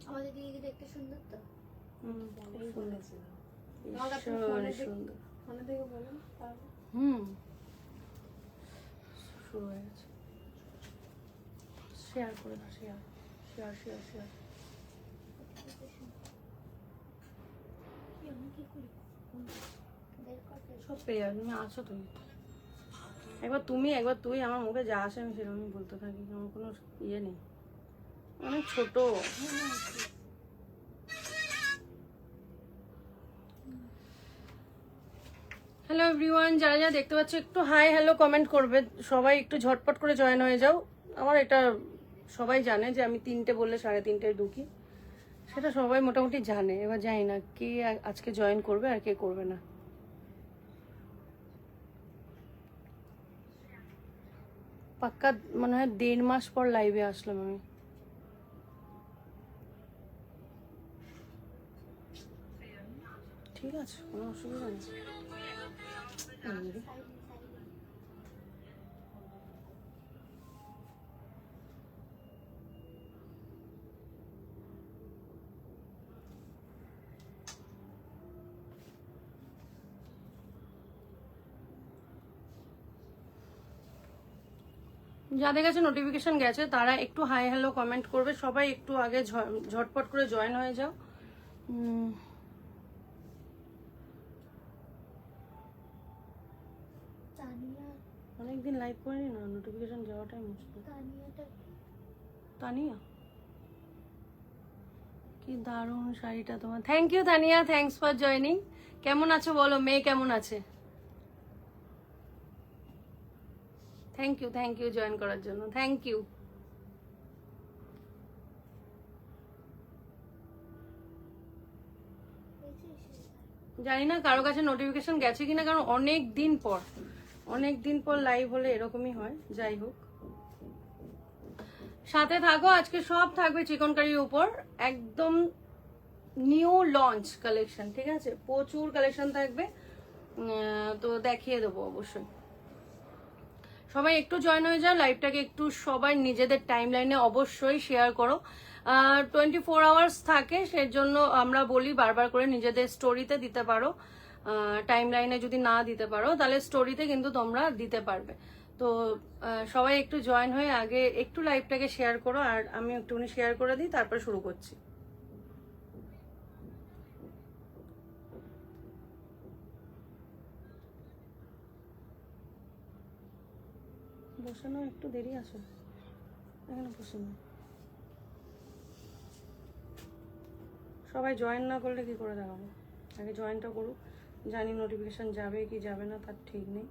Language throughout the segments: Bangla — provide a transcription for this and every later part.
আমাদের দিদি দেখতে সুন্দর তো। ফোনে থেকে বলুন শুরু হয়ে গেছে। শেয়ার করে দাও, শেয়ার শেয়ার শেয়ার শেয়ার। সব পেয়ে যাবে, তুমি আছো তুমি। একবার তুমি একবার তুই, আমার মুখে যা আসে আমি সেরকমই বলতে থাকি, আমার কোনো ইয়ে নেই, অনেক ছোট। হ্যালো এভরিওয়ান, যারা যারা দেখতে পাচ্ছ একটু হাই হ্যালো কমেন্ট করবে, সবাই একটু ঝটপট করে জয়েন হয়ে যাও। আমার এটা সবাই জানে যে আমি 3টে বললে 3:30টায় ঢুকি, সেটা সবাই মোটামুটি জানে। এবার জানি না কে আজকে জয়েন করবে আর কে করবে না। পাক্কা মনে হয় 1.5 মাস পর লাইভে আসলাম আমি। ঠিক আছে, কোনো অসুবিধা নেই। যাদের কাছে নোটিফিকেশন গেছে তারা একটু হাই হ্যালো কমেন্ট করবে, সবাই একটু আগে ঝটপট করে জয়েন হয়ে যাও। অনেকদিন লাইভ করিনি না, নোটিফিকেশন যাওয়াটাই মুশকিল। তানিয়া কি দারুণ শাড়িটা তোমার, thank you Tania, thanks for joining. কেমন আছো বলো, মেয়ে কেমন আছে? থ্যাংক ইউ জয়েন করার জন্য, থ্যাংক ইউ। জানি না কারো কাছে নোটিফিকেশন গেছে কিনা, কারণ অনেক দিন পর লাইভ হলে এরকমই হয়। যাই হোক, সাথে থাকো, আজকে সব থাকবে চিকনকারির উপর, একদম নিউ লঞ্চ কালেকশন, ঠিক আছে? প্রচুর কালেকশন থাকবে, তো দেখিয়ে দেবো অবশ্যই। সবাই একটু জয়েন হয়ে যাও, লাইভটাকে একটু সবাই নিজেদের টাইম লাইনে অবশ্যই শেয়ার করো। 24 আওয়ার্স থাকে, সেজন্য আমরা বলি বারবার করে নিজেদের স্টোরিতে দিতে পারো। টাইম লাইনে যদি না দিতে পারো তাহলে স্টোরিতে কিন্তু তোমরা দিতে পারবে। তো সবাই একটু জয়েন হয়ে আগে একটু লাইভটাকে শেয়ার করো, আর আমি একটুখানি শেয়ার করে দিই, তারপর শুরু করছি। বসানো একটু দেরি আছে, এখানে বসে না। সবাই জয়েন না করলে কি করে দেখাবো? আগে জয়েনটা করুক, জানি নোটিফিকেশন যাবে কি যাবে না তার ঠিক নেই।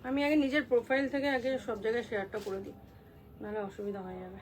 আমি আগে নিজের প্রোফাইল থেকে আগে সব জায়গায় শেয়ারটা করে দিই, নাহলে অসুবিধা হয়ে যাবে।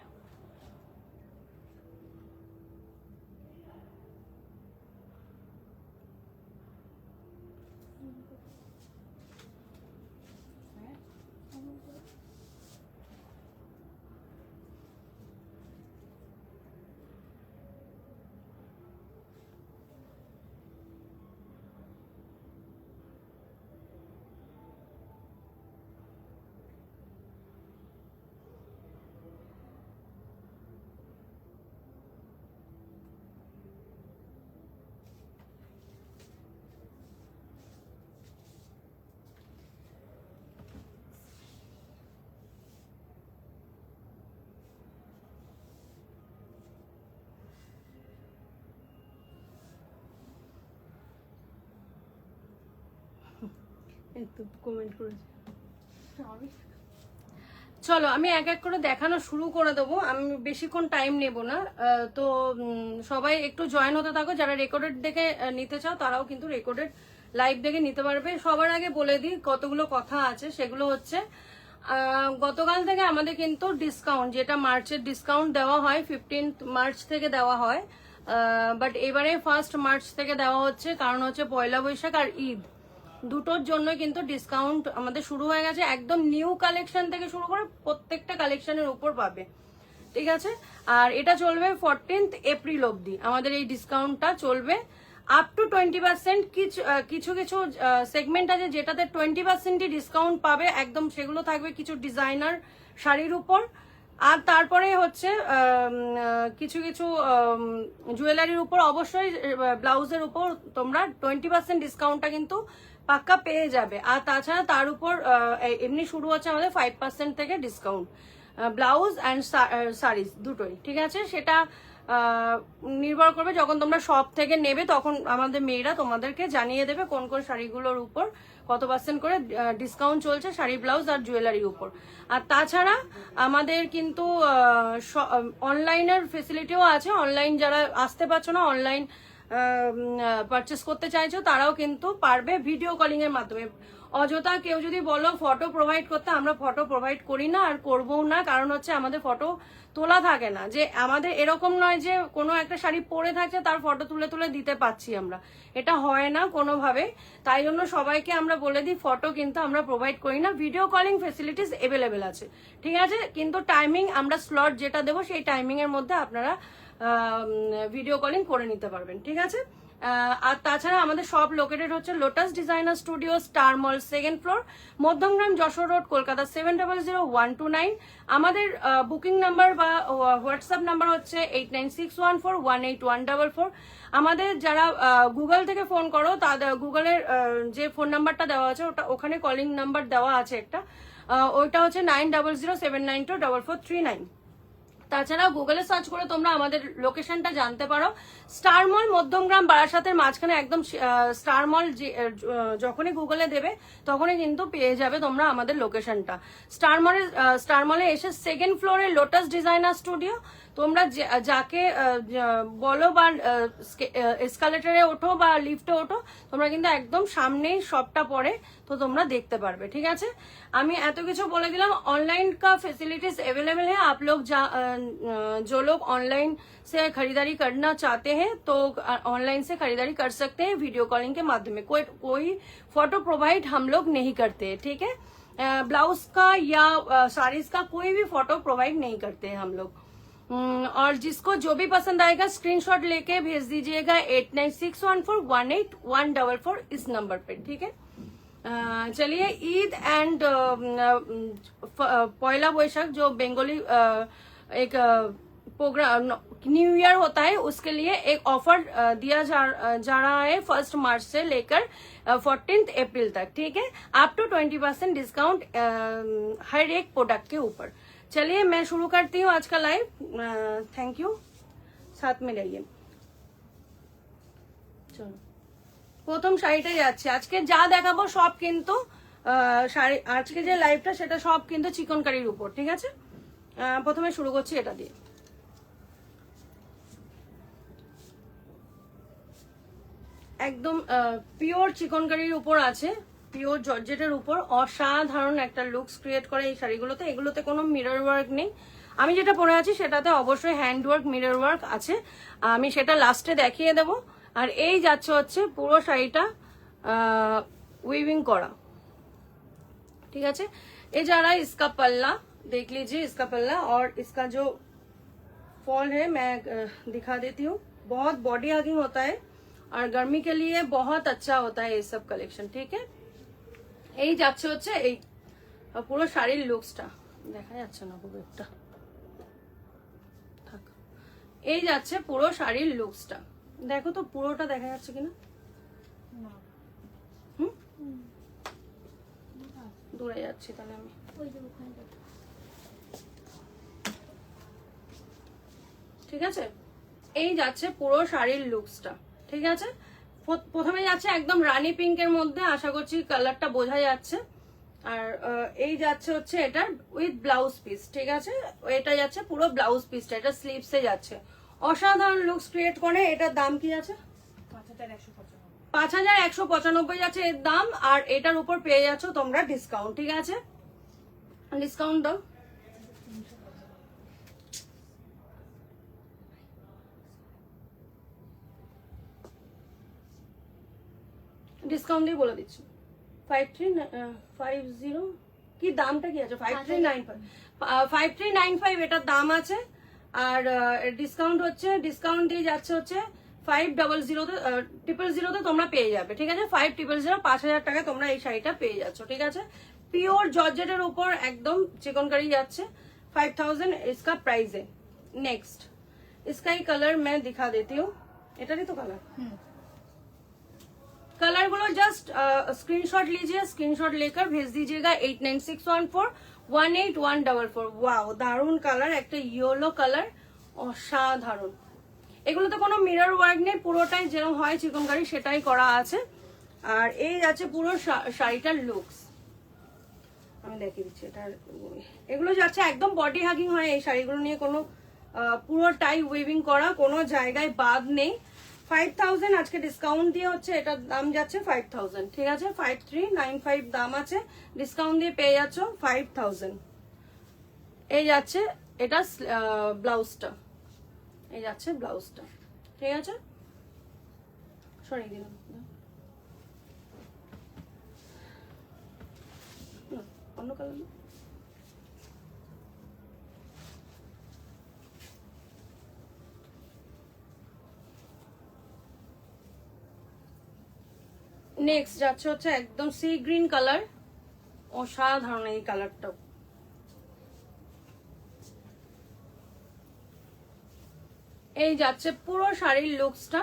একটু কমেন্ট করেছি। চলো আমি এক এক করে দেখানো শুরু করে দেবো, আমি বেশিক্ষণ টাইম নেব না। তো সবাই একটু জয়েন হতে থাকো, যারা রেকর্ডেড দেখে নিতে চাও তারাও কিন্তু রেকর্ডেড লাইভ দেখে নিতে পারবে। সবার আগে বলে দিই কতগুলো কথা আছে, সেগুলো হচ্ছে গতকাল থেকে আমাদের কিন্তু ডিসকাউন্ট, যেটা মার্চের ডিসকাউন্ট দেওয়া হয় 15 মার্চ থেকে দেওয়া হয়, বাট এবারে 1 মার্চ থেকে দেওয়া হচ্ছে, কারণ হচ্ছে পয়লা বৈশাখ আর ঈদ দুটোর জন্য কিন্তু ডিসকাউন্ট আমাদের শুরু হয়ে গেছে। একদম নিউ কালেকশন থেকে শুরু করে প্রত্যেকটা কালেকশনের উপর পাবে, ঠিক আছে? আর এটা চলবে 14 এপ্রিল অবধি আমাদের এই ডিসকাউন্টটা চলবে। Up to 20%। কিছু কিছু সেগমেন্ট আছে যেটাতে 20%ই ডিসকাউন্ট পাবে একদম, সেগুলো থাকবে কিছু ডিজাইনার শাড়ির উপর। আর তারপরে হচ্ছে কিছু কিছু জুয়েলারির উপর, অবশ্যই ব্লাউজের উপর তোমরা 20% ডিসকাউন্টটা কিন্তু পাক্কা পেয়ে যাবে। আর তাছাড়া তার উপর এমনি শুরু হচ্ছে আমাদের 5% থেকে ডিসকাউন্ট, ব্লাউজ অ্যান্ড শাড়িজ দুটোই, ঠিক আছে? সেটা নির্ভর করবে যখন তোমরা শপ থেকে নেবে, তখন আমাদের মেয়েরা তোমাদেরকে জানিয়ে দেবে কোন কোন শাড়িগুলোর উপর কত % করে ডিসকাউন্ট চলছে শাড়ি, ব্লাউজ আর জুয়েলারির উপর। আর তাছাড়া আমাদের কিন্তু অনলাইনের ফেসিলিটিও আছে। অনলাইন যারা আসতে পারছো না, অনলাইন পারচেস করতে চাইছো, তারাও কিন্তু পারবে ভিডিও কলিং এর মাধ্যমে। অযথা কেউ যদি বলো ফটো প্রোভাইড করতে, আমরা ফটো প্রোভাইড করি না আর করবও না, কারণ হচ্ছে আমাদের ফটো তোলা থাকে না। যে আমাদের এরকম নয় যে কোনো একটা শাড়ি পরে থাকছে তার ফটো তুলে তুলে দিতে পাচ্ছি আমরা, এটা হয় না কোনোভাবে। তাই জন্য সবাইকে আমরা বলে দিই ফটো কিন্তু আমরা প্রোভাইড করি না। ভিডিও কলিং ফেসিলিটিস অ্যাভেলেবেল আছে, ঠিক আছে? কিন্তু টাইমিং আমরা স্লট যেটা দেবো সেই টাইমিং এর মধ্যে আপনারা ভিডিও কলিং করে নিতে পারবেন, ঠিক আছে? আর তাছাড়া আমাদের সব লোকেটেড হচ্ছে লোটাস ডিজাইনার স্টুডিও, স্টার মল, 2nd floor, Madhyamgram, Jessore road, Kolkata 700129। আমাদের বুকিং নাম্বার বা হোয়াটসঅ্যাপ নাম্বার হচ্ছে 8961418144। আমাদের যারা গুগল থেকে ফোন করো, তাদের গুগলের যে ফোন নাম্বারটা দেওয়া আছে ওখানে কলিং নাম্বার দেওয়া আছে একটা, ওইটা হচ্ছে 9007924439। তাছাড়া গুগলে সার্চ করে তোমরা আমাদের লোকেশনটা জানতে পারো। স্টার মল, মধ্যমগ্রাম, বারাসাতের মাঝখানে একদম স্টার মল। যখনই গুগলে দেবে তখনই কিন্তু পেয়ে যাবে তোমরা আমাদের লোকেশনটা। স্টার মলে এসে 2nd ফ্লোরে লোটাস ডিজাইনার স্টুডিও, তোমরা যাকে বলো বা এসকালেটারে ওঠো বা লিফটে ওঠো, তোমরা কিন্তু একদম সামনেই শপটা পড়ে, তো তোমরা দেখতে পারবে, ঠিক আছে? আমি এত কিছু বলে দিলাম। ऑनलाइन का फैसिलिटीज अवेलेबल है। आप लोग जो लोग ऑनलाइन से खरीदारी करना चाहते हैं तो ऑनलाइन से खरीदारी कर सकते हैं वीडियो कॉलिंग के माध्यम में। कोई फोटो प्रोवाइड हम लोग नहीं करते, ठीक है? ब्लाउज का या साड़ीज का कोई भी फोटो प्रोवाइड नहीं करते हैं हम लोग। और जिसको जो भी पसंद आएगा स्क्रीनशॉट लेके भेज दीजिएगा 8961418144 इस नंबर पे, ठीक है? चलिए, ईद एंड पहला बैशाख जो बंगाली एक प्रोग्राम न्यू ईयर होता है, उसके लिए एक ऑफर दिया जा रहा है 1 मार्च से लेकर 14 अप्रैल तक, ठीक है? अप टू 20% डिस्काउंट हर एक प्रोडक्ट के ऊपर। चलिए मैं शुरू करती हूँ आज का लाइव। थैंक यू, साथ में रहिए। चलो, প্রথম শাড়িটাই যাচ্ছে। আজকে যা দেখাবো সব কিন্তু শাড়ি, আজকে যে লাইভটা সেটা সব কিন্তু চিকনকারির উপর, ঠিক আছে? প্রথমে শুরু করছি এটা দিয়ে। একদম পিওর চিকনকারির উপর আছে, পিওর জর্জেটের উপর অসাধারণ একটা লুকস ক্রিয়েট করে এই শাড়িগুলোতে। এগুলোতে কোনো মিরর ওয়ার্ক নেই। আমি যেটা পরে আছি সেটাতে অবশ্যই হ্যান্ড ওয়ার্ক, মিরর ওয়ার্ক আছে, আমি সেটা লাস্টে দেখিয়ে দেবো। আর এই যাচ্ছে হচ্ছে পুরো শাড়িটা উইভিং করা, ठीक है? ये जा रहा है इसका पल्ला, देख लीजिए इसका पल्ला। और इसका जो फॉल है मैं दिखा देती हूँ। बहुत बॉडी हगिंग होता है और गर्मी के लिए बहुत अच्छा होता है ये सब कलेक्शन, ठीक है? এই যাচ্ছে হচ্ছে এই পুরো শাড়ির লুকসটা, দেখা যাচ্ছে না খুব একটা, থাক। এই যাচ্ছে পুরো শাড়ির লুকসটা, দেখো তো পুরোটা দেখা যাচ্ছে কিনা। দূরে যাচ্ছি তাহলে আমি। ঠিক আছে, এই যাচ্ছে পুরো শাড়ির লুকসটা, ঠিক আছে? প্রথমে যাচ্ছে একদম রানী পিঙ্কের মধ্যে, আশা করছি কালারটা বোঝা যাচ্ছে। আর এই যাচ্ছে হচ্ছে এটা উইথ ব্লাউজ পিস, ঠিক আছে? এটা যাচ্ছে পুরো ব্লাউজ পিসটা, এটা স্লিভসে যাচ্ছে। অসাধারণ লুকস ক্রিয়েট করে। এটার দাম কি আছে? 5195 যাচ্ছে এর দাম। আর এটার উপর পেয়ে যাচ্ছ তোমরা ডিসকাউন্ট, ঠিক আছে? ডিসকাউন্ট দাও। ডিসকাউন্ট দিয়ে বলে দিচ্ছি 5350 কি দামটা কি আছে? 5395 এটার দাম আছে। আর ডিসকাউন্ট হচ্ছে, ডিসকাউন্ট দিয়ে যাচ্ছে হচ্ছে 5000 000 তোমরা পেয়ে যাবে, ঠিক আছে। 5000 5000 টাকায় তোমরা এই শাড়িটা পেয়ে যাচ্ছ, ঠিক আছে। পিওর জর্জেটের উপর একদম চিকনকারি যাচ্ছে 5000 इसका प्राइस है। नेक्स्ट इसका ही कलर मैं दिखा देती हूँ, এটারই তো কালার। कलर गुलो जस्ट स्क्रीनशॉट लीजिए, स्क्रीनशॉट लेकर भेज दीजिएगा 8961418144। वाओ দারুন কালার, একটা ইয়েলো কালার, অসাধারণ। এগুলোতে কোনো মিরর ওয়ার্ক নেই, পুরোটাই যেরকম হয় চিকনকারি সেটাই করা আছে। আর এই যাচ্ছে পুরো শাড়িটার লুকস, আমি দেখিয়ে দিচ্ছি। এটা এগুলো যাচ্ছে একদম বডি হাগিং হয় এই শাড়িগুলো নিয়ে, কোনো পুরোটাই উইভিং করা, কোনো জায়গায় বাদ নেই। 5000 আজকে ডিসকাউন্ট দিয়ে হচ্ছে, এটার দাম যাচ্ছে 5000, ঠিক আছে। 5395 দাম আছে, ডিসকাউন্ট দিয়ে পেয়ে যাচ্ছ 5000। এই যাচ্ছে এটা ব্লাউজটা, এই যাচ্ছে ব্লাউজটা, ঠিক আছে। সরিয়ে দিলাম, অন্য কালার না। নেক্সট যাচ্ছে হচ্ছে একদম সি গ্রিন কালার, অসাধারণ এই কালারটা। এই যাচ্ছে পুরো শাড়ির লুকসটা,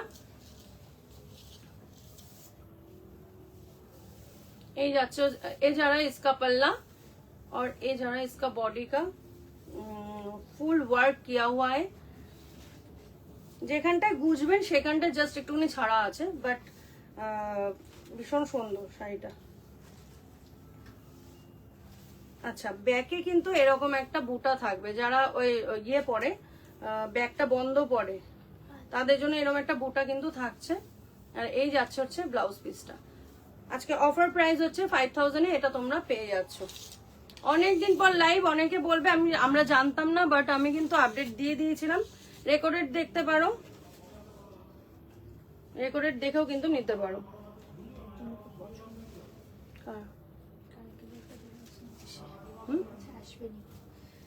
এই যাচ্ছে ये जा रहा है इसका पल्ला और ये जा रहा है इसका बॉडी का फुल वर्क किया हुआ है। যেখানটায় গুজবেন সেখানটা জাস্ট একটুখানি ছাড়া আছে, বাট ভীষণ সুন্দর শাড়িটা। আচ্ছা, ব্যাকে কিন্তু এরকম একটা বুটা থাকবে, যারা ওই ইয়ে পরে ব্যাগটা বন্ধ পড়ে তাদের জন্য এরকম একটা বুটা কিন্তু থাকছে। আর এই যাচ্ছে হচ্ছে ব্লাউজ পিসটা। আজকে অফার প্রাইস হচ্ছে 5000 এ, এটা তোমরা পেয়ে যাচ্ছ। অনেকদিন পর লাইভ, অনেকে বলবে আমরা জানতাম না, বাট আমি কিন্তু আপডেট দিয়ে দিয়েছিলাম। রেকর্ডেড দেখতে পারো, রেকর্ডেড দেখেও কিন্তু নিতে পারো।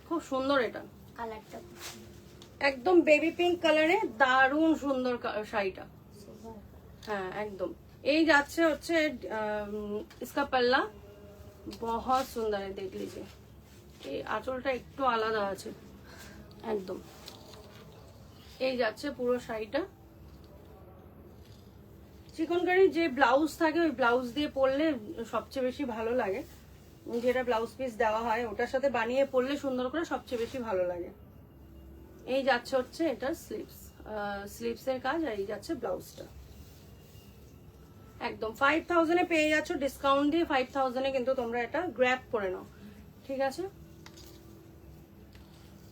খুব সুন্দর এটা কালারটা, একদম বেবি পিঙ্ক কালারে, দারুণ সুন্দর শাড়িটা। হ্যাঁ একদম। এই যাচ্ছে হচ্ছে इसका पल्ला बहुत सुंदर है, देख लीजिए। এই আঁচলটা একটু আলাদা আছে একদম। এই যাচ্ছে পুরো শাড়িটা। চিকনকারি যে ব্লাউজ থাকে ওই ব্লাউজ দিয়ে পরলে সবচেয়ে বেশি ভালো লাগে, যেটা ব্লাউজ পিস দেওয়া হয় ওটার সাথে বানিয়ে পরলে সুন্দর করে সবচেয়ে বেশি ভালো লাগে। এই যাচ্ছে হচ্ছে এটা স্লিভসের কাজ, আর এই যাচ্ছে ব্লাউজটা। একদম 5000 এ পেয়ে যাচ্ছ, ডিসকাউন্ট দিয়ে 5000 এ কিন্তু তোমরা এটা গ্র্যাব করে নাও, ঠিক আছে।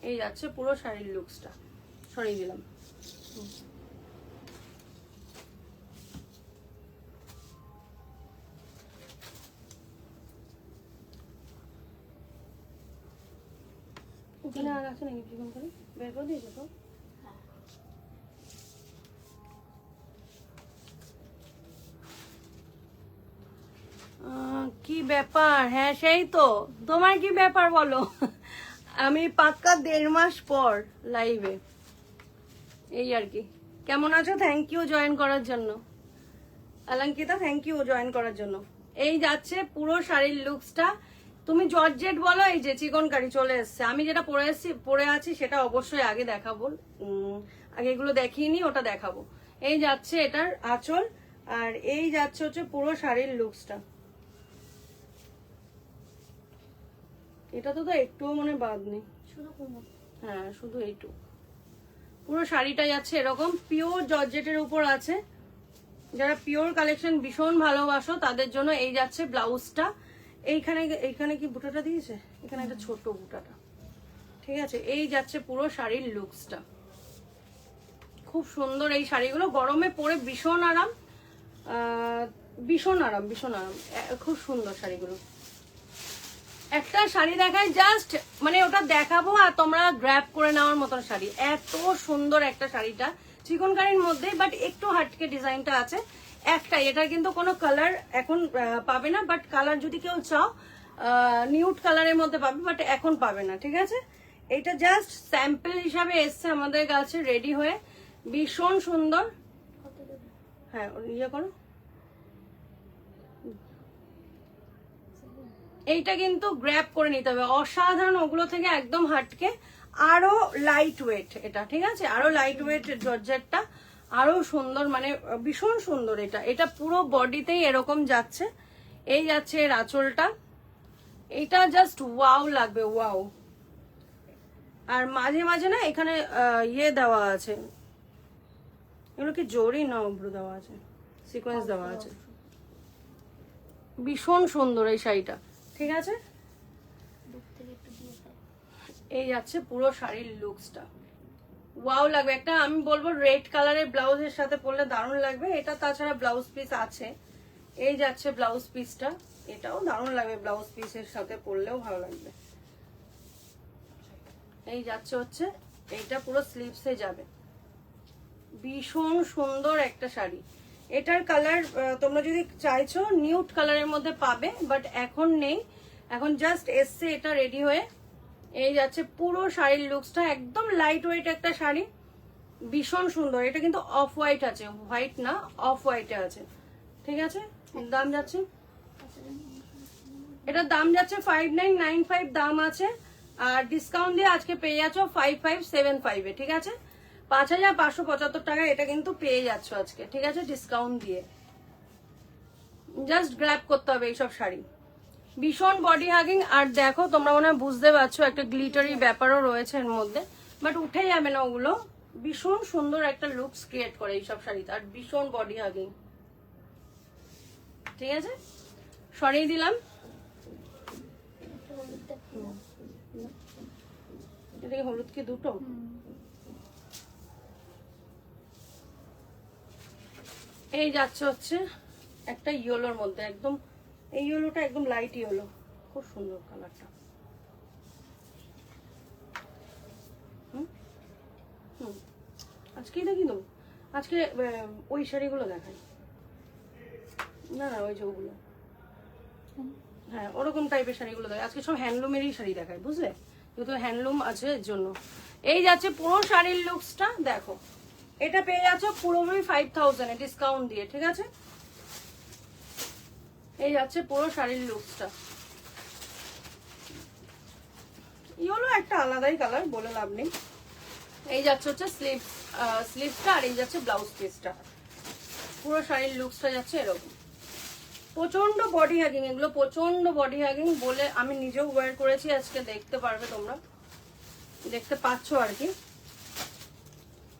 এই যাচ্ছে পুরো শাড়ির লুকসটা, সরিয়ে দিলাম। ওখানে আর আছে নাকি চিকন করে বের করে দিয়েছো তো? কি ব্যাপার? হ্যাঁ সেই তো, তোমার কি ব্যাপার বলো? আমি পাক্কা 1.5 মাস পর লাইভে, এই আর কি। কেমন আছো? থ্যাংক ইউ জয়েন করার জন্য। অলঙ্কিতা থ্যাংক ইউ জয়েন করার জন্য। এই যাচ্ছে পুরো শাড়ির লুকসটা। তুমি জর্জেট বলো, এই যে চিকনকারি চলে এসছে। আমি যেটা পরে আছি সেটা অবশ্যই আগে দেখাবো, আগে এগুলো দেখিনি, ওটা দেখাবো। এই যাচ্ছে এটার আঁচল, আর এই যাচ্ছে হচ্ছে পুরো শাড়ির লুকসটা। এটা তো একটুও মনে বাদ নেই, হ্যাঁ শুধু এইটু। পুরো শাড়িটা যাচ্ছে এরকম পিওর জর্জেটের উপর আছে। যারা পিওর কালেকশন ভীষণ ভালোবাসো তাদের জন্য এই যাচ্ছে ব্লাউজটা। এইখানে কি বুটাটা দিয়েছে, এখানে একটা ছোট বুটাটা, ঠিক আছে। এই যাচ্ছে পুরো শাড়ির লুকসটা, খুব সুন্দর। এই শাড়িগুলো গরমে পরে ভীষণ আরাম, ভীষণ আরাম, ভীষণ আরাম, খুব সুন্দর শাড়িগুলো। একটা শাড়ি দেখাই জাস্ট, মানে ওটা দেখাবো আর তোমরা গ্র্যাব করে নেওয়ার মতন শাড়ি। এত সুন্দর একটা শাড়িটা, চিকনকারির মধ্যে বাট একটু হাটকে ডিজাইনটা আছে একটাই। এটার কিন্তু কোনো কালার এখন পাবে না, বাট কালার যদি কেউ চাও নিউড কালারের মধ্যে পাবে, বাট এখন পাবে না, ঠিক আছে। এটা জাস্ট স্যাম্পল হিসাবে এসছে আমাদের কাছে রেডি হয়ে, ভীষণ সুন্দর, হ্যাঁ ইয়ে করো, এইটা কিন্তু গ্র্যাব করে নিতে হবে, অসাধারণ ওগুলো থেকে একদম হাটকে, আরো লাইট ওয়েট এটা, ঠিক আছে, আরো লাইট ওয়েট জর্জেটটা, আরো সুন্দর, মানে ভীষণ সুন্দর। এটা এটা পুরো বডিতেই এরকম যাচ্ছে, এই যাচ্ছে এর আঁচলটা, এটা জাস্ট ওয়াও লাগবে, ওয়াও। আর মাঝে মাঝে না এখানে ইয়ে দেওয়া আছে, এগুলো কি জরি না অব্রু দেওয়া আছে, সিকোয়েন্স দেওয়া আছে, ভীষণ সুন্দর এই শাড়িটা, ঠিক আছে। এই যাচ্ছে পুরো শাড়ির লুকসটা, ওয়াও লাগবে। একটা আমি বলবো রেড কালারের ব্লাউজের সাথে পরলে দারুণ লাগবে এটা, তাছাড়া ব্লাউজ পিস আছে, এই যাচ্ছে ব্লাউজ পিসটা, এটাও দারুণ লাগবে, ব্লাউজ পিসের সাথে পরলেও ভালো লাগবে। এই যাচ্ছে হচ্ছে এইটা পুরো স্লিভসে যাবে, ভীষণ সুন্দর একটা শাড়ি। এটার কালার তোমরা যদি চাইছো নিউড কালারের মধ্যে পাবে, বাট এখন নেই, এখন জাস্ট এসছে এটা রেডি হয়ে। এই যাচ্ছে পুরো শাড়ির লুকসটা, একদম লাইট ওয়েট একটা শাড়ি, ভীষণ সুন্দর। এটা কিন্তু অফ হোয়াইট আছে, হোয়াইট না অফ হোয়াইটে আছে, ঠিক আছে। দাম যাচ্ছে, এটার দাম যাচ্ছে 5995 দাম আছে, আর ডিসকাউন্ট দিয়ে আজকে পেয়ে যাচ্ছ 5575 এ, ঠিক আছে। 5575 টাকা এটা কিন্তু পেয়ে যাচ্ছ আজকে, ঠিক আছে, ডিসকাউন্ট দিয়ে। জাস্ট গ্র্যাব করতে হবে এইসব শাড়ি, ভীষণ বডি হাগিং। আর দেখো তোমরা মনে হয় বুঝতে পারছো একটা গ্লিটারি ব্যাপারও রয়েছে এর মধ্যে, বাট উঠে যাবে না ওগুলো, ভীষণ সুন্দর একটা লুকস ক্রিয়েট করে এইসব শাড়িতে, আর ভীষণ বডি হাগিং, ঠিক আছে। সরিয়ে দিলাম, এটা কি হলুদ কি দুটো? এই যাচ্ছে হচ্ছে একটা ইয়েলোর মধ্যে, একদম এই ইয়েলোটা একদম লাইট ইয়েলো, খুব সুন্দর কালারটা। আজকেই দেখি তো, আজকে ওই শাড়িগুলো দেখাই না, না ওই যে ওগুলো, হ্যাঁ ওরকম টাইপের শাড়িগুলো দেখায় আজকে, সব হ্যান্ডলুমেরই শাড়ি দেখায়, বুঝলে, যেহেতু হ্যান্ডলুম আছে এর জন্য। এই যাচ্ছে পুরো শাড়ির লুকসটা দেখো, এটা পেয়ে যাচ্ছ পুরোপুরি 5000 এ ডিসকাউন্ট দিয়ে, ঠিক আছে। এই যাচ্ছে পুরো শাড়ির লুকসটা, ইয়েলো একটা আলাদাই কালার, বলে লাভ নেই। এই যাচ্ছে হচ্ছে স্লিভসটা, আর এই যাচ্ছে ব্লাউজ পিসটা, পুরো শাড়ির লুকসটা যাচ্ছে এরকম। প্রচন্ড বডি হ্যাগিং এগুলো, প্রচন্ড বডি হ্যাগিং, বলে আমি নিজেও ওয়্যার করেছি আজকে, দেখতে পারবে তোমরা, দেখতে পাচ্ছ আর কি।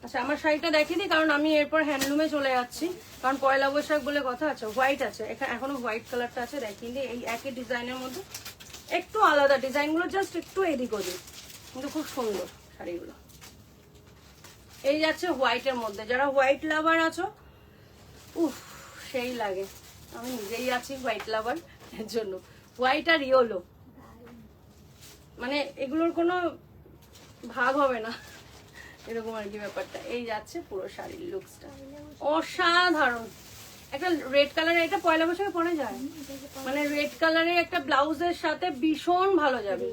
আচ্ছা আমার শাড়িটা দেখিয়ে দিই, কারণ আমি এরপর হ্যান্ডলুমে চলে যাচ্ছি, কারণ পয়লা বৈশাখ বলে কথা আছে। হোয়াইট আছে এখানে, এখনো হোয়াইট কালারটা আছে, দেখিয়ে দিই। এই একই ডিজাইনের মধ্যে একটু আলাদা ডিজাইনগুলো, জাস্ট একটু এদিক ওদিক, কিন্তু খুব সুন্দর শাড়িগুলো। এই যাচ্ছে হোয়াইটের মধ্যে, যারা হোয়াইট লাভার আছো, উফ সেই লাগে, আমি নিজেই আছি হোয়াইট লাভার, এর জন্য হোয়াইট আর ইয়েলো, মানে এগুলোর কোনো ভাগ হবে না, এরকম আর কি ব্যাপারটা। এই যাচ্ছে পুরো শাড়ির লুকসটা, অসাধারণ। একটা রেড কালারের, এটা পয়লা বৈশাখে পরে যায়, মানে রেড কালারের একটা ব্লাউজের সাথে ভীষণ ভালো যাবে।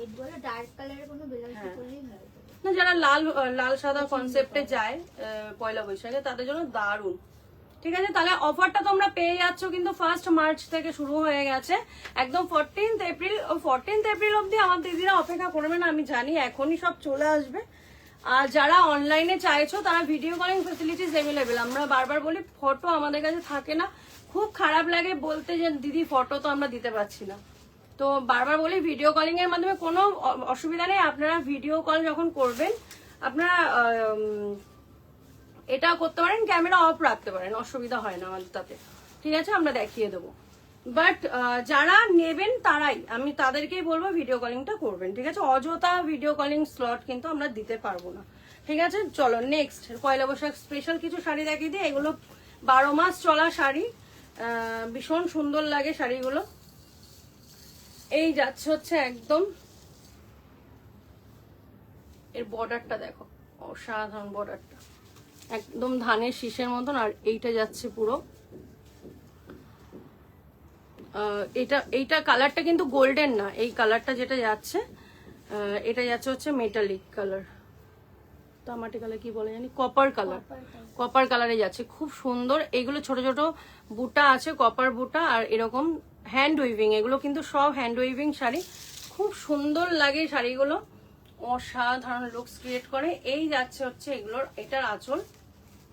না যারা লাল লাল সাদা কনসেপ্টে যায় পয়লা বৈশাখে, তাদের জন্য দারুণ, ঠিক আছে। তাহলে অফারটা তোমরা পেয়ে যাচ্ছ, কিন্তু 1 মার্চ থেকে শুরু হয়ে গেছে, একদম 14 এপ্রিল, 14 এপ্রিল অব্দি আমার দিদিরা অপেক্ষা করবে না, আমি জানি এখনই সব চলে আসবে। আর যারা অনলাইনে চাইছো তারা ভিডিও কলিং ফেসিলিটিস অ্যাভেলেবেল। আমরা বারবার বলি ফটো আমাদের কাছে থাকে না, খুব খারাপ লাগে বলতে যে দিদি ফটো তো আমরা দিতে পারছি না, তো বারবার বলি ভিডিও কলিং এর মাধ্যমে কোনো অসুবিধা নেই। আপনারা ভিডিও কল যখন করবেন আপনারা এটা করতে পারেন, ক্যামেরা অফ রাখতে পারেন, অসুবিধা হয় না আমাদের তাতে, ঠিক আছে, আমরা দেখিয়ে দেবো। বাট যারা নেবেন তারাই, আমি তাদেরকেই বলবো ভিডিও কলিংটা করবেন, ঠিক আছে। অযথা ভিডিও কলিং স্লট কিন্তু আমরা দিতে পারবো না, ঠিক আছে। চলো নেক্সট পয়লা বৈশাখ স্পেশাল কিছু শাড়ি দেখিয়ে দিই। এগুলো 12 মাস চলা শাড়ি, ভীষণ সুন্দর লাগে শাড়িগুলো। এই যাচ্ছে হচ্ছে একদম, এর বর্ডারটা দেখো, অসাধারণ বর্ডারটা, একদম ধানের শীষের মতন। আর এইটা যাচ্ছে পুরো, এইটা কালারটা কিন্তু গোল্ডেন না, এই কালারটা যেটা যাচ্ছে এটা যাচ্ছে হচ্ছে মেটালিক কালার, তামাটে কালার কি বলে জানি, কপার কালার, কপার কালারে যাচ্ছে, খুব সুন্দর। এগুলো ছোট ছোট বুটা আছে, কপার বুটা, আর এরকম হ্যান্ড উইভিং, এগুলো কিন্তু সব হ্যান্ড উইভিং শাড়ি, খুব সুন্দর লাগে শাড়িগুলো, অসাধারণ লুকস ক্রিয়েট করে। এই যাচ্ছে হচ্ছে এগুলোর, এটার আঁচল,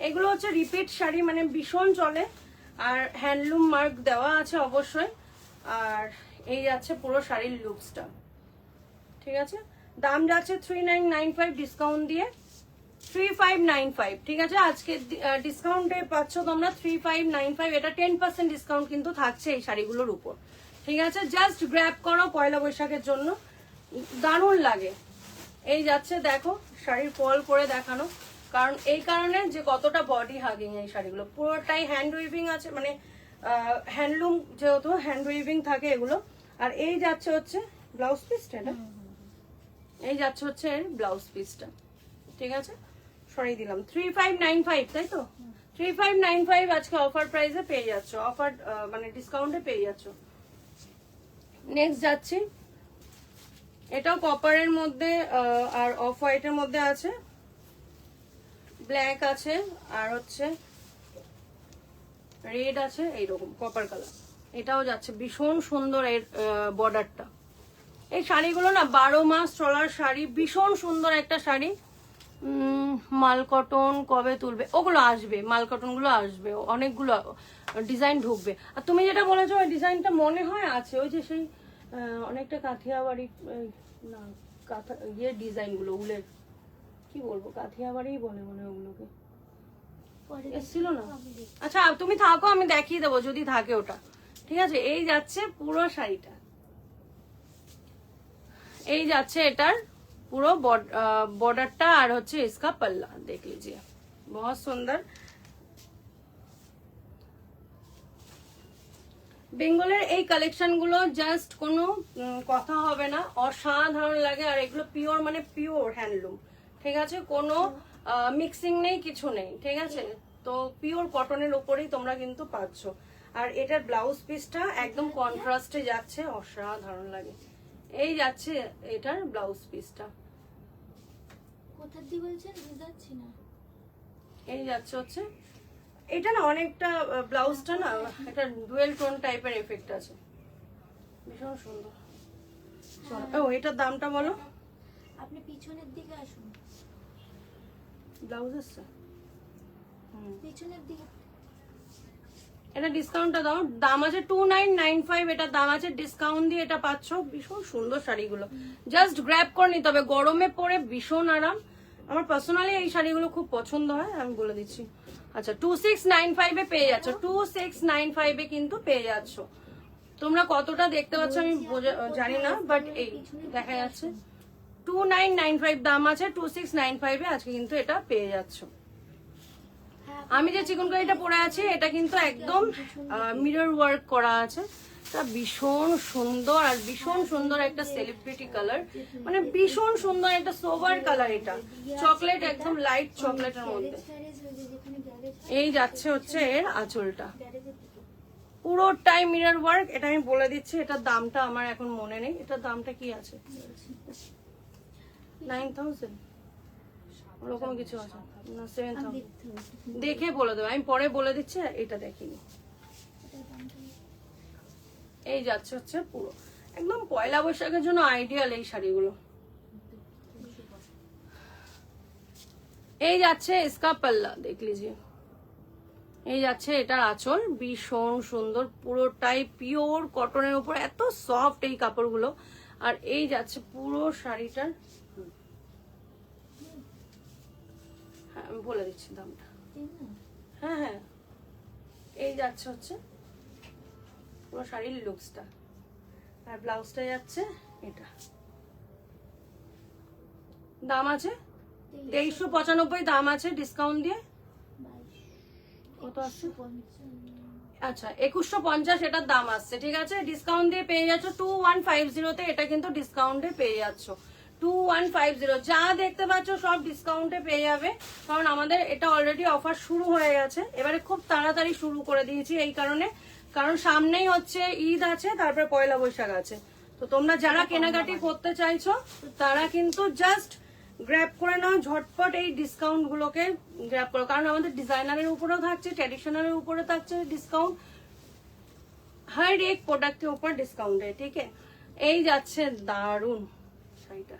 এগুলো হচ্ছে রিপিট শাড়ি, মানে ভীষণ চলে, আর হ্যান্ডলুম মার্ক দেওয়া আছে অবশ্যই। আর এই যাচ্ছে পুরো শাড়ির লুকসটা, ঠিক আছে। দাম যাচ্ছে 3995 ডিসকাউন্ট দিয়ে 3595, ঠিক আছে। আজকে ডিসকাউন্টে পাচ্ছ তোমরা 3595, এটা 10% ডিসকাউন্ট কিন্তু থাকছে এই শাড়িগুলোর উপর, ঠিক আছে। জাস্ট গ্র্যাব করো পয়লা বৈশাখের জন্য, দারুণ লাগে। এই যাচ্ছে, দেখো শাড়ির ফল করে দেখানো, কারণ এই কারণে যে কতটা বডি হাগিং এই শাড়িগুলো, পুরোটাই হ্যান্ড উইভিং আছে, মানে হ্যান্ডলুম যেহেতু হ্যান্ড উইভিং থাকে এগুলো। আর এই যাচ্ছে হচ্ছে ব্লাউজ পিসটা, এটা এই যাচ্ছে হচ্ছে এর ব্লাউজ পিসটা, ঠিক আছে। সরিয়ে দিলাম 3595, তাই তো 3595 আজকে অফার প্রাইসে পেয়ে যাচ্ছ, অফার মানে ডিসকাউন্টে পেয়ে যাচ্ছ। নেক্সট যাচ্ছি, এটাও কপারের মধ্যে আর অফ হোয়াইটের মধ্যে আছে, ব্ল্যাক আছে আর হচ্ছে রেড আছে, এইরকম কপার কালার। এটাও যাচ্ছে, ভীষণ সুন্দর এর বর্ডারটা। এই শাড়িগুলো না 12 মাস চলার শাড়ি, ভীষণ সুন্দর একটা শাড়ি। মাল কটন কবে তুলবে? ওগুলো আসবে, মাল কটন গুলো আসবে, অনেকগুলো ডিজাইন ঢুকবে। আর তুমি যেটা বলেছো ওই ডিজাইনটা মনে হয় আছে, ওই যে সেই অনেকটা কাথিয়াবাড়ি, না কাঁথা ইয়ে ডিজাইন গুলো, উলের কি বলবো, কাথিয়াবাড়ি বলে মনে হয় ওগুলোকে, এসছিল না? আচ্ছা তুমি থাকো, আমি দেখিয়ে দেবো যদি থাকে ওটা, ঠিক আছে। এই যাচ্ছে পুরো শাড়িটা, এই যাচ্ছে এটার পুরো বর্ডারটা, আর হচ্ছে ইসকা পাল্লা দেখ লিজিয়ে, বহুত সুন্দর। বেঙ্গলের এই কালেকশন গুলো জাস্ট কোনো কথা হবে না, অসাধারণ লাগে। আর এগুলো পিওর, মানে পিওর হ্যান্ডলুম, ঠিক আছে, কোনো মিক্সিং নেই, কিছু নেই, ঠিক আছে। তো পিওর কটনের উপরেই তোমরা কিন্তু পাচ্ছ। আর এটার ব্লাউজ পিসটা একদম কন্ট্রাস্টে যাচ্ছে, অসাধারণ লাগে। এই যাচ্ছে এটার ব্লাউজ পিসটা, কোথা দিয়ে বলছেন বুঝাচ্ছি না। এই যাচ্ছে হচ্ছে এটা না, অনেকটা ব্লাউজটা না একটা ডুয়েল টোন টাইপের এফেক্ট আছে, ভীষণ সুন্দর। ও এটার দামটা বলো। আপনি পিছনের দিকে আসুন, ব্লাউজ আছে পিছনের দিকে। এটা ডিসকাউন্টটা দাও, দাম আছে 2995, এটা দাম আছে, ডিসকাউন্ট দিয়ে এটা পাচ্ছ। ভীষণ সুন্দর শাড়িগুলো, জাস্ট গ্র্যাব করে নিতে হবে, গরমে পরে ভীষণ আরাম। আমার পার্সোনালি এই শাড়িগুলো খুব পছন্দ হয়, আমি বলে দিচ্ছি। আচ্ছা 2695 এ পেয়ে যাচ্ছ, 2695 এ কিন্তু পেয়ে যাচ্ছ। তোমরা কতটা দেখতে পাচ্ছ আমি জানি না, বাট এই দেখা যাচ্ছে 2995 দাম আছে, 2695 এ আজকে কিন্তু এটা পেয়ে যাচ্ছ। আমি যে চিকনকারিটা পরে আছি এটা কিন্তু একদম মিরর ওয়ার্ক করা আছে, এটা ভীষণ সুন্দর, আর ভীষণ সুন্দর একটা সেলিব্রিটি কালার, মানে ভীষণ সুন্দর একটা সোভার কালার। এটা চকলেট, একদম লাইট চকলেটের মধ্যে। এই যাচ্ছে হচ্ছে এর আঁচলটা, পুরোটাই মিরর ওয়ার্ক। এটা আমি বলে দিচ্ছি, এটার দামটা আমার এখন মনে নেই, এটার দামটা কি আছে, 9000 ওরকম কিছু আছে না, 7000 দেখে বলে দেবো, আমি পরে বলে দিচ্ছি। এটা দেখিনি। এই যাচ্ছে হচ্ছে পুরো একদম পয়লা বৈশাখের জন্য আইডিয়াল এই শাড়িগুলো। এই যাচ্ছে ইসকা পাল্লা দেখ লিজিয়ে, এই যাচ্ছে এটার আঁচল, ভীষণ সুন্দর, পুরোটাই পিওর কটনের উপর, এত সফট এই কাপড়গুলো। আর এই যাচ্ছে পুরো শাড়িটার, হ্যাঁ আমি বলে দিচ্ছি দামটা, হ্যাঁ হ্যাঁ। এই যাচ্ছে হচ্ছে পুরো শাড়ির লুকসটা, আর ব্লাউজটা যাচ্ছে এটা, দাম আছে 2395 দাম আছে, ডিসকাউন্ট দিয়ে কত আসছে, আচ্ছা 2150 এটার দাম আসছে, ঠিক আছে। ডিসকাউন্ট দিয়ে পেয়ে যাচ্ছ 2150 তে, এটা কিন্তু ডিসকাউন্টে পেয়ে যাচ্ছ 2150। যা দেখতে পাচ্ছ সব ডিসকাউন্টে পেয়ে যাবে, কারণ আমাদের এটা অলরেডি অফার শুরু হয়ে গেছে, এবারে খুব তাড়াতাড়ি শুরু করে দিয়েছি এই কারণে, কারণ সামনেই হচ্ছে ঈদ আছে, তারপরে পয়লা বৈশাখ আছে। তো তোমরা যারা কেনাকাটি করতে চাইছো তারা কিন্তু জাস্ট গ্র্যাব করে নাও ঝটপট, এই ডিসকাউন্ট গুলোকে গ্র্যাব করো, কারণ আমাদের ডিজাইনারের উপরেও থাকছে, ট্রেডিশনালের উপরে থাকছে ডিসকাউন্ট, हर एक प्रोडक्ट के ऊपर डिस्काउंट है। ठीक है, এই যাচ্ছে দারুন শাড়িটা,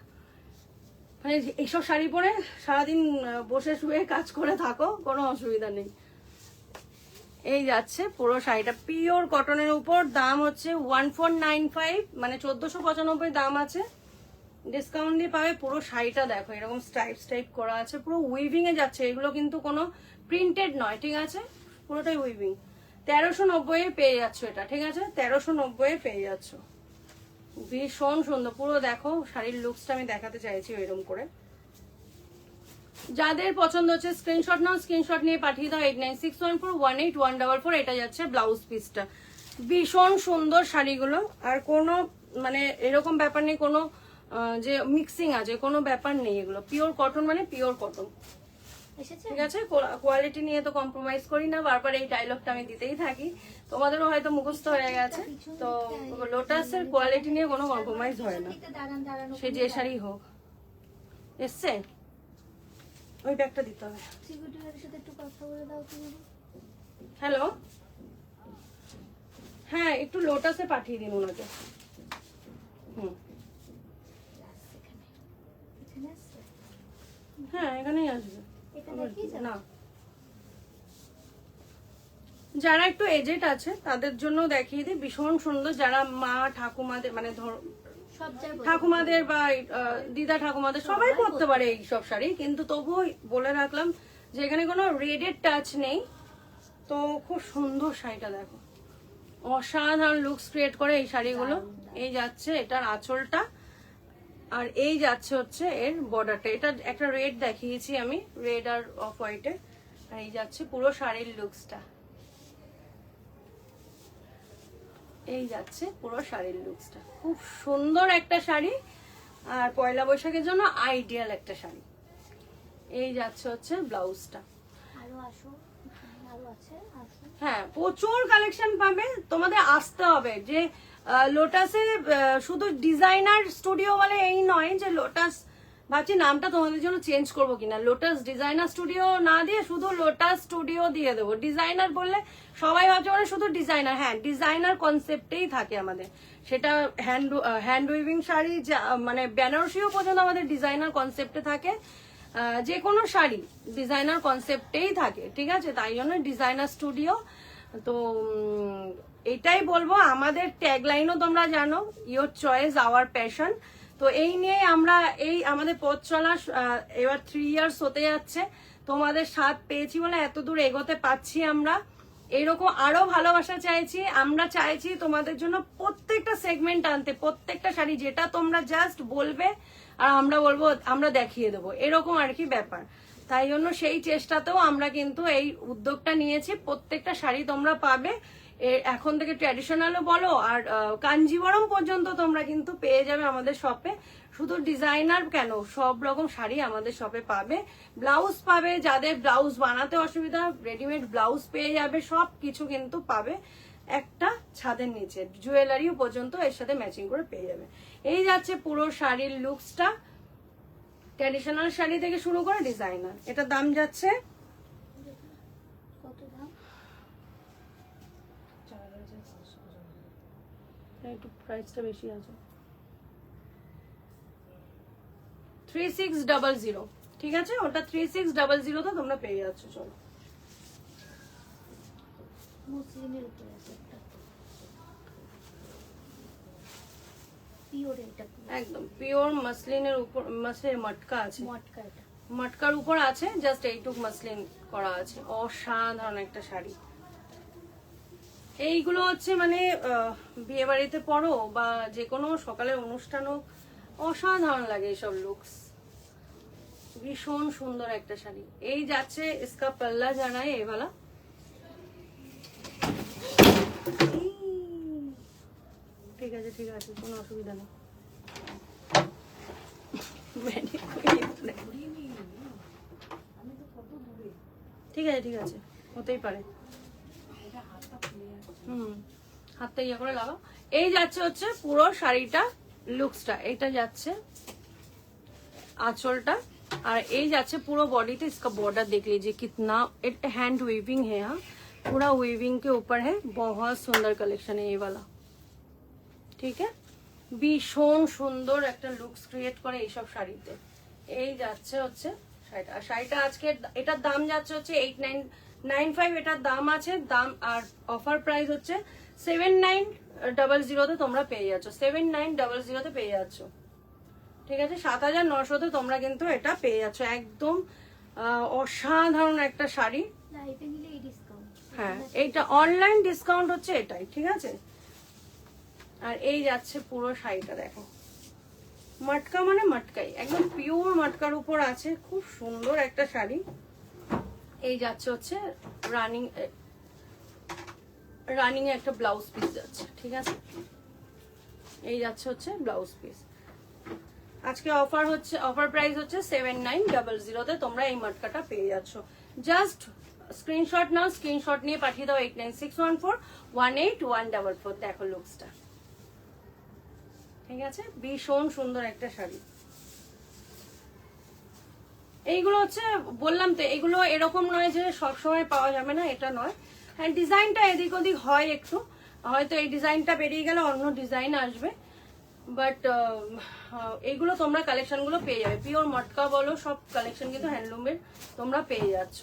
মানে এইসব শাড়ি পরে সারাদিন বসে শুয়ে কাজ করে থাকো, কোনো অসুবিধা নেই। এই যাচ্ছে পুরো শাড়িটা পিওর কটনের উপর, দাম হচ্ছে 1495, মানে 1495 দাম আছে, ডিসকাউন্ট দিয়ে পাবে। পুরো শাড়িটা দেখো এরকম স্ট্রাইপ স্ট্রাইপ করা আছে, পুরো উইভিং এ যাচ্ছে, এগুলো কিন্তু কোনো প্রিন্টেড নয়, ঠিক আছে, পুরোটাই উইভিং। 1390 পেয়ে যাচ্ছ এটা, ঠিক আছে, 1390 পেয়ে যাচ্ছ, ভীষণ সুন্দর। পুরো দেখো শাড়ির লুকসটা আমি দেখাতে চাইছি এরকম করে। যাদের পছন্দ হচ্ছে স্ক্রিনশট নাও, স্ক্রিনশট নিয়ে পাঠিয়ে দাও 8961418144। এটা যাচ্ছে ব্লাউজ পিসটা, ভীষণ সুন্দর শাড়িগুলো, আর কোনো মানে এরকম ব্যাপার নেই কোনো যে মিক্সিং আছে, কোনো ব্যাপার নেই, এগুলো পিওর কটন, মানে পিওর কটন, ঠিক আছে। কোয়ালিটি নিয়ে তো কম্প্রোমাইজ করি না, বারবার এই ডায়লগটা আমি দিতেই থাকি, তোমাদেরও হয়তো মুখস্থ হয়ে গেছে। তো লোটাসের কোয়ালিটি নিয়ে কোনো কম্প্রোমাইজ হয় না, সে যে শাড়ি হোক। এসছে ওই ব্যাগটা দিতে হবে। হ্যালো, হ্যাঁ একটু লোটাসে পাঠিয়ে দিন ওনাকে। হ্যাঁ এখানেই আসবে না, যারা একটু এজেড আছে তাদের জন্য দেখিয়ে দিই, ভীষণ সুন্দর। যারা মা ঠাকুমাদের মানে ঠাকুমাদের বা দিদা ঠাকুমাদের সবাই পরতে পারে এই সব শাড়ি, কিন্তু তবুও বলে রাখলাম যে এখানে কোনো রেডের টাচ নেই। তো খুব সুন্দর শাড়িটা দেখো, অসাধারণ লুকস ক্রিয়েট করে এই শাড়িগুলো। এই যাচ্ছে এটার আঁচলটা, আর এই যাচ্ছে হচ্ছে এর বর্ডারটা, এটা একটা রেড দেখিয়েছি আমি, রেড আর অফ হোয়াইটে, আর এই যাচ্ছে পুরো শাড়ির লুকসটা, এই যাচ্ছে পুরো শাড়ির লুকসটা, খুব সুন্দর একটা শাড়ি, আর পয়লা বৈশাখের জন্য আইডিয়াল একটা শাড়ি। এই যাচ্ছে হচ্ছে ব্লাউজটা। হ্যাঁ প্রচুর কালেকশন পাবে, তোমাদের আসতে হবে। যে লোটাসে শুধু ডিজাইনার স্টুডিও বলে এই নয় যে লোটাস, ভাবছি নামটা তোমাদের জন্য চেঞ্জ করবো কিনা, লোটাস ডিজাইনার স্টুডিও না দিয়ে শুধু লোটাস স্টুডিও দিয়ে দেবো। ডিজাইনার বললে সবাই ভাবছে মানে শুধু ডিজাইনার, হ্যাঁ ডিজাইনার কনসেপ্টেই থাকে আমাদের, সেটা হ্যান্ড উইভিং শাড়ি, মানে বেনারসিও পর্যন্ত আমাদের ডিজাইনার কনসেপ্টে থাকে, যে কোনো শাড়ি ডিজাইনার কনসেপ্টেই থাকে, ঠিক আছে, তাই জন্য ডিজাইনার স্টুডিও। তো এটাই বলবো, আমাদের ট্যাগলাইনও তোমরা জানো, ইয়োর চয়েস আওয়ার প্যাশন। তো এই নিয়ে আমরা এই আমাদের পথ চলা এবার 3 ইয়ার্স হতে যাচ্ছে, তোমাদের সাথ পেয়েছি বলে এত দূর এগোতে পাচ্ছি আমরা। এইরকম আরো ভালোবাসা চাইছি আমরা, চাইছি তোমাদের জন্য প্রত্যেকটা সেগমেন্ট আনতে, প্রত্যেকটা শাড়ি যেটা তোমরা জাস্ট বলবে আর আমরা বলবো আমরা দেখিয়ে দেবো, এরকম আর কি ব্যাপার। তাই জন্য সেই চেষ্টাতেও আমরা কিন্তু এই উদ্যোগটা নিয়েছি, প্রত্যেকটা শাড়ি তোমরা পাবে, এখন থেকে ট্র্যাডিশনালও বলো আর কাঞ্জিবরম পর্যন্ত তোমরা কিন্তু পেয়ে যাবে আমাদের শপে। শুধু ডিজাইনার কেন, সব রকম শাড়ি আমাদের শপে পাবে, ব্লাউজ পাবে, যাদের ব্লাউজ বানাতে অসুবিধা রেডিমেড ব্লাউজ পেয়ে যাবে, সব কিছু কিন্তু পাবে একটা ছাদের নিচে, জুয়েলারিও পর্যন্ত এর সাথে ম্যাচিং করে পেয়ে যাবে। এই যাচ্ছে পুরো শাড়ির লুকসটা, ট্র্যাডিশনাল শাড়ি থেকে শুরু করে ডিজাইনার। এটার দাম যাচ্ছে একটু প্রাইসটা বেশি আছে, 3600, ঠিক আছে, ওটা 3600 তো তোমরা পেয়ে যাচ্ছ। চলো একদম পিওর মাসলিনের উপর, মাসলিনের মটকা আছে, মটকার উপর আছে, জাস্ট এইটুক মাসলিন করা আছে, অসাধারণ একটা শাড়ি। এইগুলো হচ্ছে মানে বিয়ে বাড়িতে পরো বা যে কোনো সকালের অনুষ্ঠানও অসাধারণ লাগে এইসব লুকস, ভীষণ সুন্দর একটা শাড়ি। এই যাচ্ছে ইসকা পাল্লা জানায় এবালা, ঠিক আছে ঠিক আছে, কোনো অসুবিধা নেই। ঠিক আছে ঠিক আছে, হতেই পারে, হাতটা ইয়ে করে লাগাও। এই যাচ্ছে হচ্ছে পুরো শাড়িটা লুকসটা, এটা যাচ্ছে आंचलटा और এই যাচ্ছে পুরো বডিতে इसका बॉर्डर देख लीजिए कितना हैंड वीविंग है यहाँ पूरा वीविंग के ऊपर है बहुत सुंदर कलेक्शन है ये वाला ठीक है ভীষণ সুন্দর একটা লুকস ক্রিয়েট করে এই সব শাড়িতে এই যাচ্ছে হচ্ছে শাড়িটা আর শাড়িটা আজকে এটার দাম যাচ্ছে হচ্ছে 8995 এটার দাম আছে দাম আর অফার প্রাইস হচ্ছে 7900 তে তোমরা পেয়ে যাচ্ছ 7900 তে পেয়ে যাচ্ছ ঠিক আছে 7900 তে তোমরা কিন্তু এটা পেয়ে যাচ্ছ একদম অসাধারণ একটা শাড়ি লাইভে নিলে এই ডিসকাউন্ট হ্যাঁ এইটা অনলাইন ডিসকাউন্ট হচ্ছে এটাই ঠিক আছে আর এই যাচ্ছে পুরো শাড়িটা দেখো মটকা মানে মটকাই একদম পিওর মটকার উপর আছে খুব সুন্দর একটা শাড়ি এই যাচ্ছে হচ্ছে রানিং এ একটা ব্লাউজ পিস যাচ্ছে ঠিক আছে এই যাচ্ছে হচ্ছে ব্লাউজ পিস আজকে অফার প্রাইস হচ্ছে 7900 তে তোমরা এই মটকাটা পেয়ে যাচ্ছ জাস্ট স্ক্রিনশট নাও স্ক্রিনশট নিয়ে পাঠিয়ে দাও 8961418144 দেখো লুকসটা ঠিক আছে ভীষণ সুন্দর একটা শাড়ি এইগুলো হচ্ছে বললাম তো এগুলো এরকম নয় যে সব সময় পাওয়া যাবে না এটা নয় হ্যাঁ ডিজাইনটা এদিক ওদিক হয় একটু হয়তো এই ডিজাইনটা বেরিয়ে গেলে অন্য ডিজাইন আসবে বাট এইগুলো তোমরা কালেকশনগুলো পেয়ে যাবে পিওর মটকা বলো সব কালেকশন কিন্তু হ্যান্ডলুমের তোমরা পেয়ে যাচ্ছ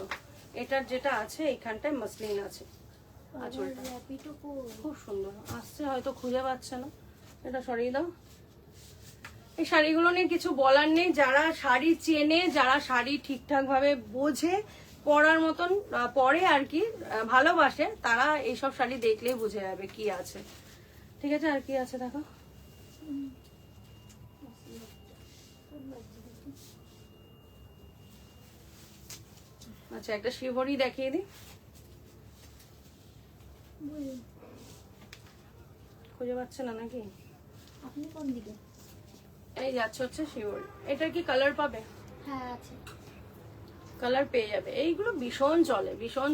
এটার যেটা আছে এইখানটায় মসলিন আছে আঁচলটা খুব সুন্দর আসছে হয়তো খুঁজে পাচ্ছে না এটা সরিয়ে দাও এই শাড়িগুলো নিয়ে কিছু বলার নেই যারা শাড়ি চেনে যারা শাড়ি ঠিকঠাক ভাবে বোঝে পরার মতন পরে আর কি ভালোবাসে তারা এইসব শাড়ি দেখলেই বুঝে যাবে কি আছে ঠিক আছে আর কি আছে দেখো আচ্ছা একটা শিবরি দেখিয়ে দিই খুঁজে পাচ্ছে না নাকি আপনি কোন দিকে এই যাচ্ছে হচ্ছে শিবরি এটার কি কালার পাবে হ্যাঁ আছে কালার পেয়ে যাবে এইগুলো ভীষণ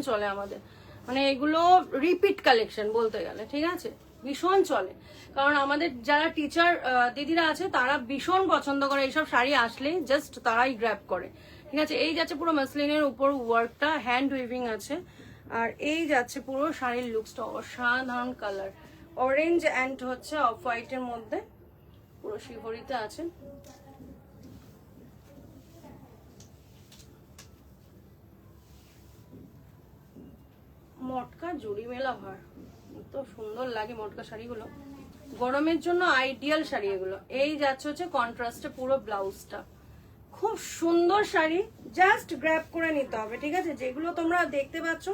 চলে আমাদের মানে এগুলো রিপিট কালেকশন বলতে গেলে ঠিক আছে ভীষণ চলে কারণ আমাদের যারা টিচার দিদিরা আছে তারা ভীষণ পছন্দ করে এইসব শাড়ি আসলে জাস্ট তারাই গ্র্যাব করে ঠিক আছে এই যাচ্ছে পুরো মাসলিনের উপর ওয়ার্কটা হ্যান্ড উইভিং আছে আর এই যাচ্ছে পুরো শাড়ির লুকসটা অসাধারণ কালার অরেঞ্জ অ্যান্ড হচ্ছে অফ হোয়াইটের মধ্যে পুরো শিবরিতে আছে মটকা জুড়ি মেলা ভার তো সুন্দর লাগে মটকা শাড়িগুলো গরমের জন্য আইডিয়াল শাড়ি এগুলো এই যাচ্ছে হচ্ছে কন্ট্রাস্টে পুরো ব্লাউজটা খুব সুন্দর শাড়ি জাস্ট গ্র্যাব করে নিতে হবে ঠিক আছে যেগুলো তোমরা দেখতে পাচ্ছ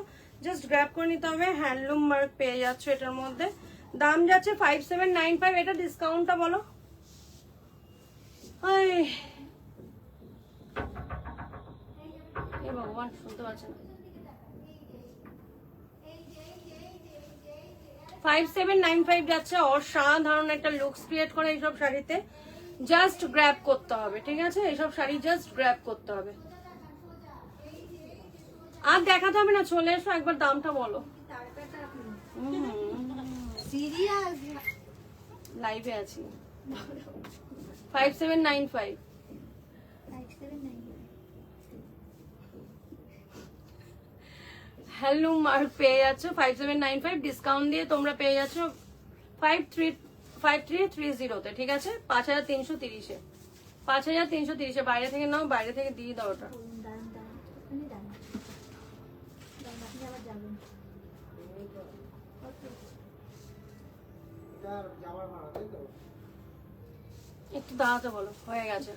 জাস্ট গ্র্যাব করে নিতে হবে হ্যান্ডলুম মার্ক পেয়ে যাচ্ছ এটার মধ্যে দাম যাচ্ছে 5795 এটা ডিসকাউন্টটা বলো এ ভগবান শুনতে পাচ্ছে না 5795 যাচ্ছে অসাধারণ একটা লুকস ক্রিয়েট করে এইসব শাড়িতে জাস্ট গ্র্যাব করতে হবে ঠিক আছে এইসব শাড়ি জাস্ট গ্র্যাব করতে হবে আর দেখাতে হবে না চলে এসো একবার দামটা বলো সিরিয়াস লাইভে আছি 5795 হ্যান্ডলুম মার্ক পেয়ে যাচ্ছ 5795 ডিসকাউন্ট দিয়ে তোমরা পেয়ে যাচ্ছ 5330 তে ঠিক আছে 5330 এ 5330 এ বাইরে থেকে নাও বাইরে থেকে দিয়ে দাও ওটা একটু দাঁড়াতে বলো হয়ে গেছে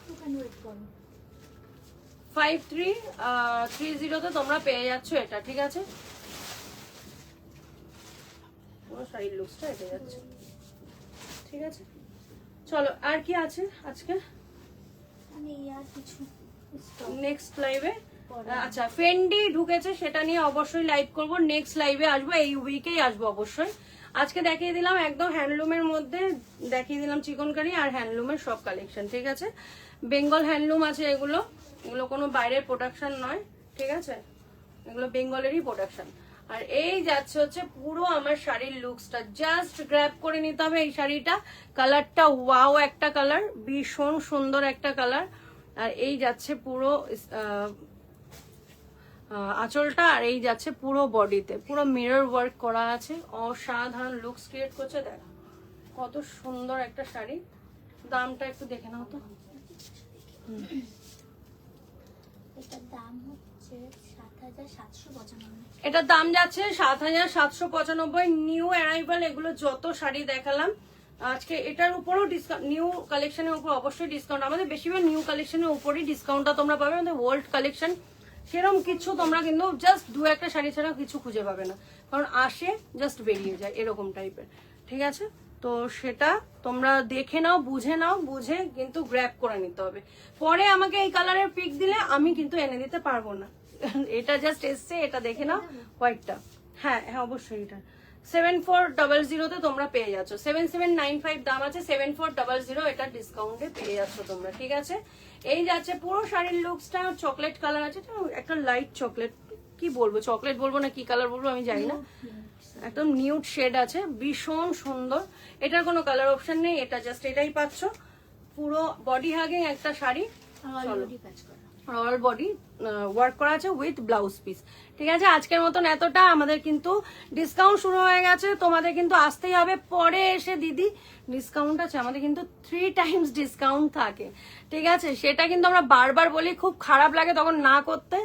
5330 তে তোমরা পেয়ে যাচ্ছ এটা ঠিক আছে পুরো শাড়ির লুকসটা এটা যাচ্ছে ঠিক আছে চলো আর কি আছে আজকে আমি আর কিছু নেক্সট লাইভে আচ্ছা ফেন্ডি ঢুকেছে সেটা নিয়ে অবশ্যই লাইভ করব নেক্সট লাইভে আসবো এই উইকেই আসবো অবশ্যই আজকে দেখিয়ে দিলাম একদম হ্যান্ডলুমের মধ্যে দেখিয়ে দিলাম চিকনকারি আর হ্যান্ডলুমের সব কালেকশন ঠিক আছে বেঙ্গল হ্যান্ডলুম আছে এগুলো কোনো বাইরের প্রোডাকশন নয় ঠিক আছে এগুলো বেঙ্গলেরই প্রোডাকশন আর এই যাচ্ছে হচ্ছে পুরো আমার শাড়ির লুকসটা জাস্ট গ্র্যাব করে নিতে হবে এই শাড়িটা কালারটা ওয়াও একটা কালার ভীষণ সুন্দর একটা কালার আর এই যাচ্ছে পুরো আঁচলটা, আর এই যাচ্ছে পুরো বডিতে পুরো মিরর ওয়ার্ক করা আছে, অসাধারণ লুকস ক্রিয়েট করছে। দেখ কত সুন্দর একটা শাড়ি। দামটা একটু দেখে নাও তো। এটার দাম হচ্ছে ৭৭৯৫। এটার দাম যাচ্ছে ৭৭৯৫। নিউ অ্যারাইভাল এগুলো যত শাড়ি দেখালাম আজকে, এটার উপরও ডিসকাউন্ট, নিউ কালেকশনের উপর অবশ্যই ডিসকাউন্ট। আমাদের বেশিরভাগ নিউ কালেকশনের উপরই ডিসকাউন্টটা তোমরা পাবে। আমাদের ওল্ড কালেকশন সেরকম কিছু তোমরা কিন্তু জাস্ট দু একটা শাড়ি ছাড়া কিছু খুঁজে পাবে না, কারণ আসে জাস্ট বেরিয়ে যায় এরকম টাইপের। ঠিক আছে, তো সেটা তোমরা দেখে নাও, বুঝে নাও, বুঝে কিন্তু গ্র্যাব করে নিতে হবে। পরে আমাকে এই কালারের পিক দিলে আমি কিন্তু এনে দিতে পারবো না। এটা জাস্ট এসছে, এটা দেখে নাও হোয়াইটটা। হ্যাঁ হ্যাঁ অবশ্যই, এটা 7400 তোমরা পেয়ে যাচ্ছ। 7795 দাম আছে, 7400 এটা ডিসকাউন্টে পেয়ে যাচ্ছ তোমরা। ঠিক আছে, এই যাচ্ছে পুরো শাড়ির লুকসটা। চকলেট কালার আছে, একটা লাইট চকলেট, কি বলবো চকলেট বলবো না কি কালার বলবো আমি জানি না, একদম নিউড শেড আছে, ভীষণ সুন্দর। এটার কোনো কালার অপশন নেই, এটা জাস্ট এটাই পাচ্ছ। পুরো বডি হাগিং একটা শাড়ি, অল বডি ওয়ার্ক করা আছে উইথ ব্লাউজ পিস। ঠিক আছে, আজকের মতন এতটা। আমাদের কিন্তু ডিসকাউন্ট শুরু হয়ে গেছে, তোমাদের কিন্তু আসতেই হবে। পরে এসে দিদি ডিসকাউন্ট আছে, আমাদের কিন্তু 3 টাইমস ডিসকাউন্ট থাকে। ঠিক আছে, সেটা কিন্তু আমরা বারবার বলি, খুব খারাপ লাগে তখন না করতে,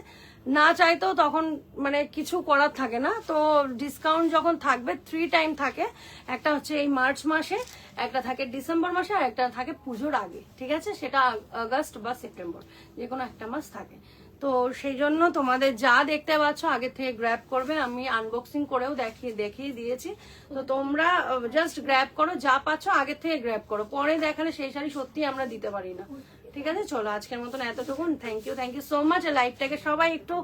না চাইতেও তখন মানে কিছু করার থাকে না। তো ডিসকাউন্ট যখন থাকবে 3 টাইম থাকে, একটা হচ্ছে এই মার্চ মাসে, একটা থাকে ডিসেম্বর মাসে, আর একটা থাকে পুজোর আগে। ঠিক আছে, সেটা আগস্ট বা সেপ্টেম্বর, যে কোনো একটা মাস থাকে। তো সেই জন্য তোমাদের যা দেখতে পাচ্ছ আগে থেকে গ্র্যাব করবে। আমি আনবক্সিং করেও দেখিয়ে দিয়েছি, তো তোমরা জাস্ট গ্র্যাব করো, যা পাচ্ছ আগে থেকে গ্র্যাব করো। পরে দেখালে সেই শাড়ি সত্যি আমরা দিতে পারি না। ঠিক আছে, চলো আজকের মতন এতটুকুন। Thank you so much. লাইভটাকে সবাই একটু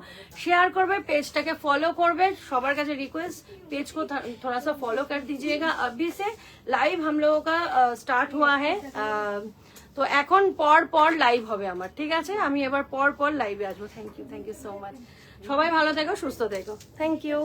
শেয়ার করবে, পেজটাকে ফলো করবে। সবার কাছে रिक्वेस्ट, पेज को थोड़ा सा फॉलो कर दीजिएगा। अभी से लाइव हम लोगों का स्टार्ट हुआ है, তো এখন পর লাইভ হবে আমার। ঠিক আছে, আমি এবার পর লাইভে আসবো। Thank you so much. সবাই ভালো থেকো, সুস্থ থেকো। Thank you.